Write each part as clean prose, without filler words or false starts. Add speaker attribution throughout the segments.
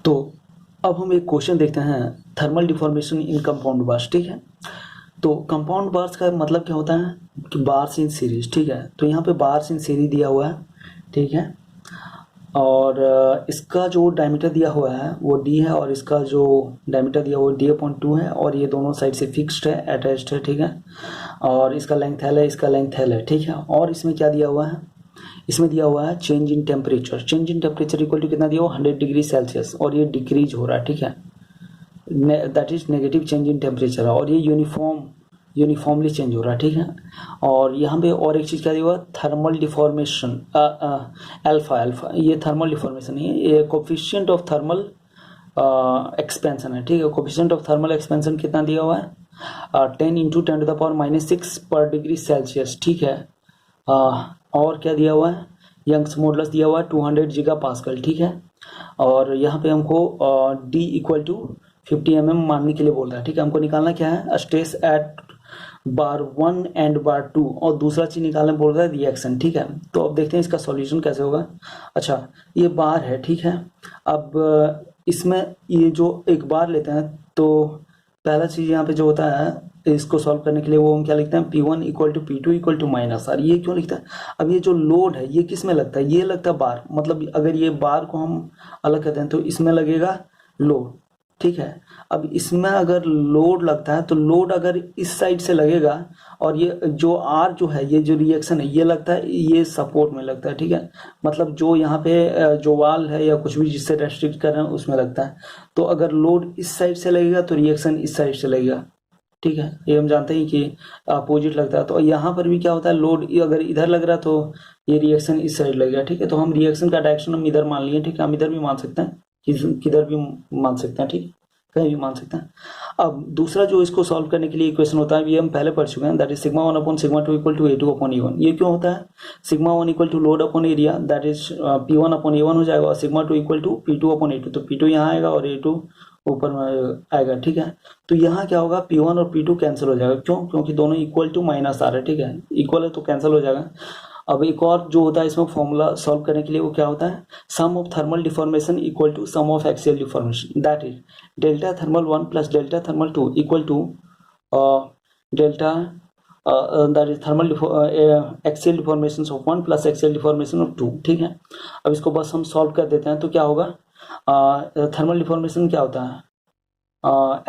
Speaker 1: तो अब हम एक क्वेश्चन देखते हैं, थर्मल डिफॉर्मेशन इन कंपाउंड बार्स। ठीक है, तो कंपाउंड बार्स का मतलब क्या होता है कि बार्स इन सीरीज। ठीक है, तो यहाँ पे बार्स इन सीरीज दिया हुआ है। ठीक है, और इसका जो डायमीटर दिया हुआ है वो d है, और इसका जो डायमीटर दिया हुआ है d/2 है, और ये दोनों साइड से फिक्स्ड है, अटैच्ड है। ठीक है, और इसका लेंथ L है, इसका लेंथ L है। ठीक है, और इसमें क्या दिया हुआ है, इसमें दिया हुआ है change in temperature. Change in temperature equal to कितना दिया हुआ, 100 डिग्री सेल्सियस, और ये डिक्रीज हो रहा है। ठीक है, that is negative change in temperature, और ये यूनिफॉर्मली चेंज हो रहा है। ठीक है, और यहाँ पे और एक चीज़ क्या दिया हुआ, थर्मल डिफॉर्मेशन अल्फा। ये थर्मल डिफॉर्मेशन है, ये कोफिशिएंट ऑफ थर्मल एक्सपेंशन है। ठीक है, कोफिशिएंट ऑफ थर्मल एक्सपेंशन कितना दिया हुआ है, 10 × 10⁻⁻6 पर डिग्री सेल्सियस। ठीक है, और क्या दिया हुआ है, यंग्स मॉडुलस दिया हुआ है 200 गीगा पास्कल। ठीक है, और यहाँ पे हमको d = 50 mm मानने के लिए बोल रहा है। ठीक है, हमको निकालना क्या है, स्ट्रेस एट बार 1 एंड बार 2, और दूसरा चीज निकालने बोल रहा है रिएक्शन। ठीक है, तो अब देखते हैं इसका सॉल्यूशन कैसे होगा। अच्छा, ये बार है। ठीक है, अब इसमें ये जो एक बार लेते हैं, तो पहला चीज यहाँ पे जो होता है इसको सॉल्व करने के लिए वो हम क्या लिखते हैं, P1 = P2 = -R। ये क्यों लिखता है, अब ये जो लोड है ये किस में लगता है, ये लगता है बार, मतलब अगर ये बार को हम अलग करते हैं तो इसमें लगेगा लोड। ठीक है, अब इसमें अगर लोड लगता है तो लोड अगर इस साइड से लगेगा, और ये जो आर जो है, ये जो रिएक्शन है ये लगता है, ये सपोर्ट में लगता है। ठीक है, मतलब जो यहाँ पे जो वाल है या कुछ भी जिससे रेस्ट्रिक्ट कर रहे हैं उसमें लगता है। तो अगर लोड इस साइड से लगेगा तो रिएक्शन इस साइड से लगेगा। ठीक है, ये हम जानते हैं कि अपोजिट लगता है। तो यहाँ पर भी क्या होता है, लोड अगर इधर लग रहा है तो ये रिएक्शन इस साइड लगेगा। ठीक है, तो हम रिएक्शन का डायरेक्शन हम इधर मान लिए। ठीक है, हम इधर भी मान सकते हैं, किधर भी मान सकते हैं। ठीक है, कहीं भी मान सकते हैं। अब दूसरा जो इसको सॉल्व करने के लिए इक्वेशन होता है, ये हम पहले पढ़ चुके हैं, दैट इज σ1/σ2 = A2/A1। ये क्यों होता है, σ1 = load upon area, that is P1/A1 हो जाएगा, और σ2 = P2/A2। तो P2 यहाँ आएगा और A2 ऊपर में आएगा। ठीक है, तो यहाँ क्या होगा, P1 और P2 कैंसिल हो जाएगा। क्यों, क्योंकि दोनों इक्वल टू -R है। ठीक है, इक्वल है तो कैंसिल हो जाएगा। अब एक और जो होता है इसमें फॉर्मूला सॉल्व करने के लिए, वो क्या होता है, sum of thermal deformation equal to sum of axial deformation, that is delta thermal 1 + delta thermal 2 equal to delta that is thermal axial deformation of 1 + axial deformation of 2। ठीक है, अब इसको बस हम सॉल्व कर देते हैं तो क्या होगा, थर्मल डिफॉर्मेशन क्या होता है,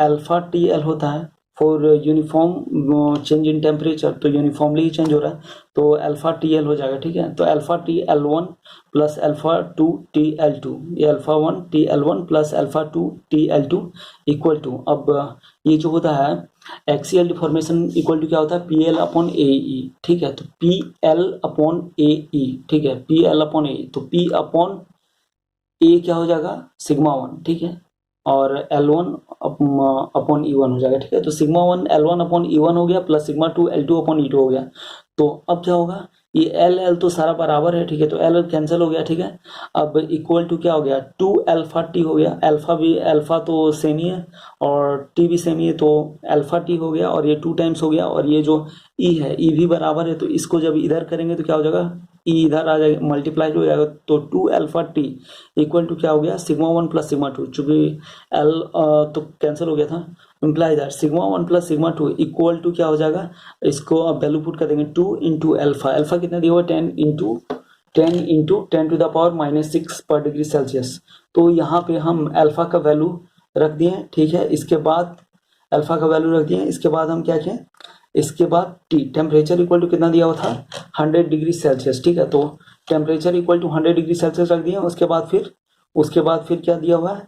Speaker 1: अल्फा TL होता है for uniform change in temperature, तो यूनिफॉर्मली ही चेंज हो रहा है, तो अल्फा TL हो जाएगा। ठीक है, तो अल्फा TL1 + अल्फा 2 TL2, ये alpha 1 TL1 + alpha 2 TL2 equal to, अब ये जो होता है एक्सियल डिफॉर्मेशन इक्वल टू क्या होता है, PL/AE। ठीक है, तो PL/AE। ठीक है, PL/AE, तो P/A क्या हो जाएगा, σ1। ठीक है, और L1/E1 हो जाएगा। ठीक है, तो σ1 L1/E1 हो गया, प्लस σ2 L2/E2 हो गया। तो अब क्या होगा, ये L तो सारा बराबर है। ठीक है, तो L कैंसिल हो गया। ठीक है, अब इक्वल टू क्या हो गया, 2α/T हो गया। अल्फा तो सेम ही है और T भी सेम ही है, तो α/T हो गया, और ये 2 टाइम्स हो गया, और ये जो E है, E भी बराबर है, तो इसको जब इधर करेंगे तो क्या हो जाएगा, E इधर आ जाएगा, मल्टीप्लाई हो जाएगा, तो 2α/T इक्वल टू क्या हो गया, σ1 + σ2, चूंकि L तो कैंसिल हो गया था, इम्प्लाई दैट σ1 + σ2 इक्वल टू क्या हो जाएगा, इसको अब वैल्यू पुट कर देंगे, 2 × अल्फा कितना दिया हुआ, 10 × 10 × 10⁻⁻6 पर डिग्री सेल्सियस। तो यहाँ पे हम अल्फा का वैल्यू रख दिए। ठीक है, इसके बाद अल्फा का वैल्यू रख दिए, इसके बाद हम क्या किए, इसके बाद T टेम्परेचर इक्वल टू कितना दिया हुआ था, 100 डिग्री सेल्सियस। ठीक है, तो temperature equal to 100 degree Celsius रख दिए, उसके बाद फिर क्या दिया हुआ है,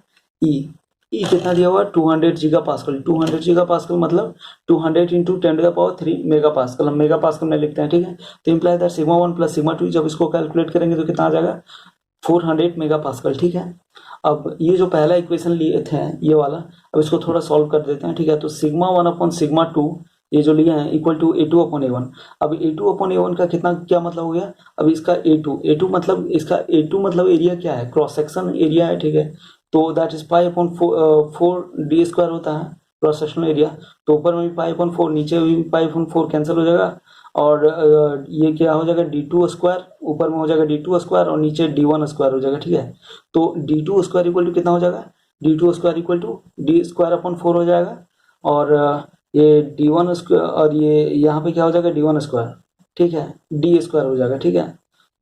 Speaker 1: E कितना दिया हुआ है, 200 गीगा पास्कल। 200 गीगा पास्कल मतलब 200 × 10⁻³ मेगा पास्कल, हम मेगा पास्कल में लिखते हैं। ठीक है, तो इम्प्लाई दैट σ1 + σ2 जब इसको कैलकुलेट करेंगे तो कितना आ जाएगा, 400 मेगा पास्कल। ठीक है, अब ये जो पहला इक्वेशन लिए थे ये वाला, अब इसको थोड़ा सॉल्व कर देते हैं। ठीक है, तो σ1/σ2 ये जो लिए हैं इक्वल टू A2/A1। अब A2/A1 का कितना क्या मतलब हो गया, अब इसका A2 मतलब इसका A2 मतलब एरिया क्या है, क्रॉस सेक्शन एरिया है। ठीक है, तो दैट इज π/4 होता है क्रॉस सेक्शनल एरिया, तो ऊपर में भी π/4, नीचे भी π/4 कैंसिल हो जाएगा, और ये क्या हो जाएगा, d2², ऊपर में हो जाएगा d2² और नीचे d1² हो जाएगा। ठीक है, तो d2² इक्वल टू कितना हो जाएगा, d2 square equal to D square upon 4 हो जाएगा, और ये d1 स्क्वायर, और ये यहाँ पे क्या हो जाएगा d1 स्क्वायर, ठीक है, डी स्क्वायर हो जाएगा, ठीक है।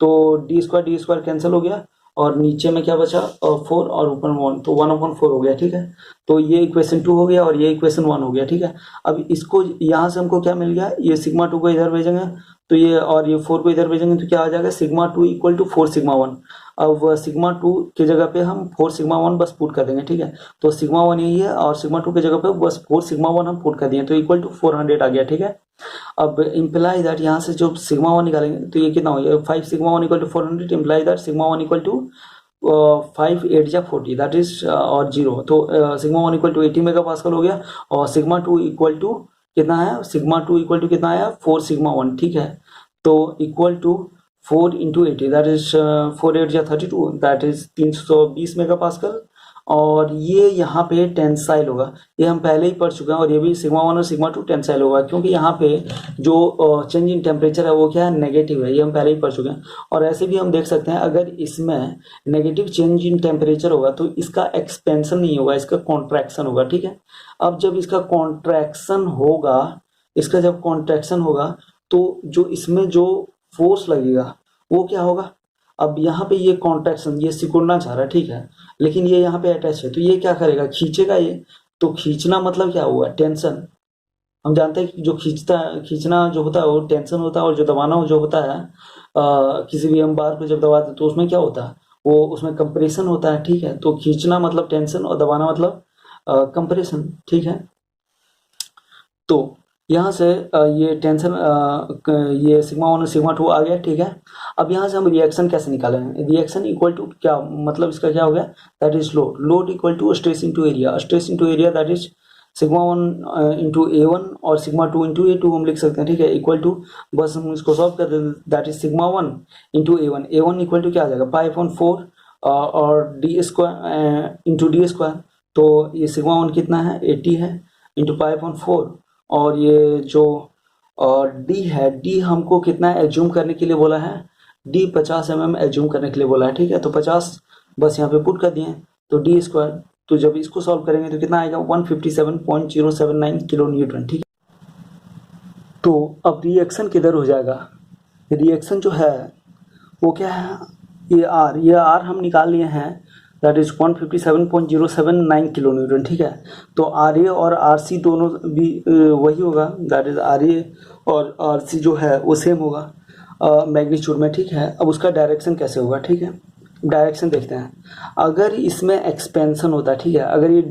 Speaker 1: तो डी स्क्वायर कैंसिल हो गया, और नीचे में क्या बचा 4 और ऊपर 1, तो 1/4 हो गया, ठीक है। तो ये इक्वेशन 2 हो गया और ये इक्वेशन 1 हो गया, ठीक है। अब इसको यहाँ से हमको क्या मिल गया, ये सिग्मा 2 को इधर भेजेंगे तो ये, और ये 4 को इधर भेजेंगे तो क्या आ जाएगा, सिग्मा 2 इक्वल टू 4 सिग्मा 1। अब सिग्मा 2 की जगह पे हम 4 सिग्मा 1 बस पुट कर देंगे, ठीक है। तो सिग्मा 1 यही है और सिग्मा 2 की जगह पे बस 4 सिग्मा 1 हम पुट कर दिए, तो इक्वल टू 400 आ गया, ठीक है। अब इम्प्लाई दैट यहाँ से जो सिग्मा 1 निकालेंगे तो ये कितना हो गया, 5 sigma 1 equal to 400, imply that sigma 1 equal to 5 8 जा 40, दैट इज और 0, तो sigma 1 equal to 80 mega pascal हो गया, और सिग्मा 2 इक्वल टू कितना है, सिग्मा 2 इक्वल टू कितना आया 4 सिग्मा 1, ठीक है। तो equal to 4 into 80, that is 4 8 जा 32, दैट इज 320 मेगा पास्कल। और ये यहाँ पे टेंसाइल होगा, ये हम पहले ही पढ़ चुके हैं, और ये भी सिग्मा 1 और सिग्मा 2 टेंसाइल होगा, क्योंकि यहाँ पे जो चेंज इन टेम्परेचर है वो क्या है, नेगेटिव है, ये हम पहले ही पढ़ चुके हैं। और ऐसे भी हम देख सकते हैं अगर इसमें नेगेटिव चेंज इन टेम्परेचर होगा तो इसका एक्सपेंशन नहीं होगा, इसका कॉन्ट्रैक्शन होगा, ठीक है। अब जब इसका कॉन्ट्रैक्शन होगा, इसका जब कॉन्ट्रैक्शन होगा तो जो इसमें जो फोर्स लगेगा वो क्या होगा, अब यहाँ पे ये कॉन्ट्रैक्शन, ये सिकुड़ना चाह रहा है, ठीक है, लेकिन ये यहाँ पे अटैच है, तो ये क्या करेगा, खींचेगा ये। तो खींचना मतलब क्या हुआ, टेंशन। हम जानते हैं कि जो खींचना जो होता है वो टेंशन होता है, और जो दबाना जो होता है किसी भी हम बार को जब दबाते हैं तो उसमें क्या होता है, वो उसमें कंप्रेशन होता है, ठीक है। तो खींचना मतलब टेंशन और दबाना मतलब कंप्रेशन, ठीक है। तो यहाँ से ये टेंशन, ये सिग्मा 1 और सिग्मा 2 आ गया, ठीक है। अब यहाँ से हम रिएक्शन कैसे निकालेंगे, रिएक्शन इक्वल टू क्या, मतलब इसका क्या हो गया, that is load equal to stress into area, that is sigma 1 into A1 और सिग्मा 2 इंटू A2 हम लिख सकते हैं, ठीक है, इक्वल टू, बस हम इसको सॉल्व कर देते, that is sigma 1 into A1 equal to क्या आ जाएगा, π/4 और D square into D square. तो ये सिग्मा 1 कितना है 80 है, इंटू π/4, और ये जो डी है, डी हमको कितना एज्यूम करने के लिए बोला है, डी 50 mm एज्यूम करने के लिए बोला है, ठीक है। तो 50 बस यहाँ पे पुट कर दिए, तो डी स्क्वायर, तो जब इसको सॉल्व करेंगे तो कितना आएगा 157.079 किलो न्यूटन, ठीक है। तो अब रिएक्शन किधर हो जाएगा, रिएक्शन जो है वो क्या है, ये आर हम निकाल लिए हैं, दैट इज 157.079 किलो न्यूटन, ठीक है। तो आर ए और आर सी दोनों भी वही होगा, दैट इज आर ए और आर सी जो है वो सेम होगा मैग्नीट्यूड में, ठीक है। अब उसका डायरेक्शन कैसे होगा, ठीक है, डायरेक्शन देखते हैं। अगर इसमें एक्सपेंशन होता है, ठीक है, अगर ये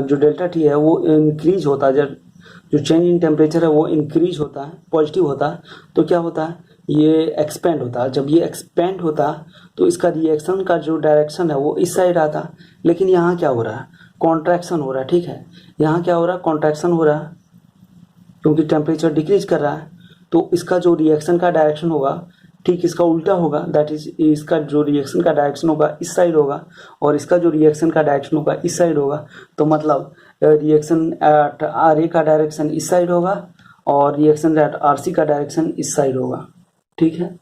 Speaker 1: जो डेल्टा टी है वो इंक्रीज होता है, जब जो चेंज इन टेम्परेचर है वो इंक्रीज होता है, पॉजिटिव होता है, तो क्या होता है, ये एक्सपेंड होता है। जब ये एक्सपेंड होता तो इसका रिएक्शन का जो डायरेक्शन है वो इस साइड आता, लेकिन यहाँ क्या हो रहा है, कॉन्ट्रैक्शन हो रहा है, ठीक है। यहाँ क्या हो रहा है, कॉन्ट्रैक्शन हो रहा है, क्योंकि टेम्परेचर डिक्रीज कर रहा है, तो इसका जो रिएक्शन का डायरेक्शन होगा ठीक इसका उल्टा होगा, दैट इज इसका जो रिएक्शन का डायरेक्शन होगा इस साइड होगा, और इसका जो रिएक्शन का डायरेक्शन होगा इस साइड होगा। तो मतलब रिएक्शन एट आर ए का डायरेक्शन इस साइड होगा और रिएक्शन एट आर सी का डायरेक्शन इस साइड होगा, ठीक है।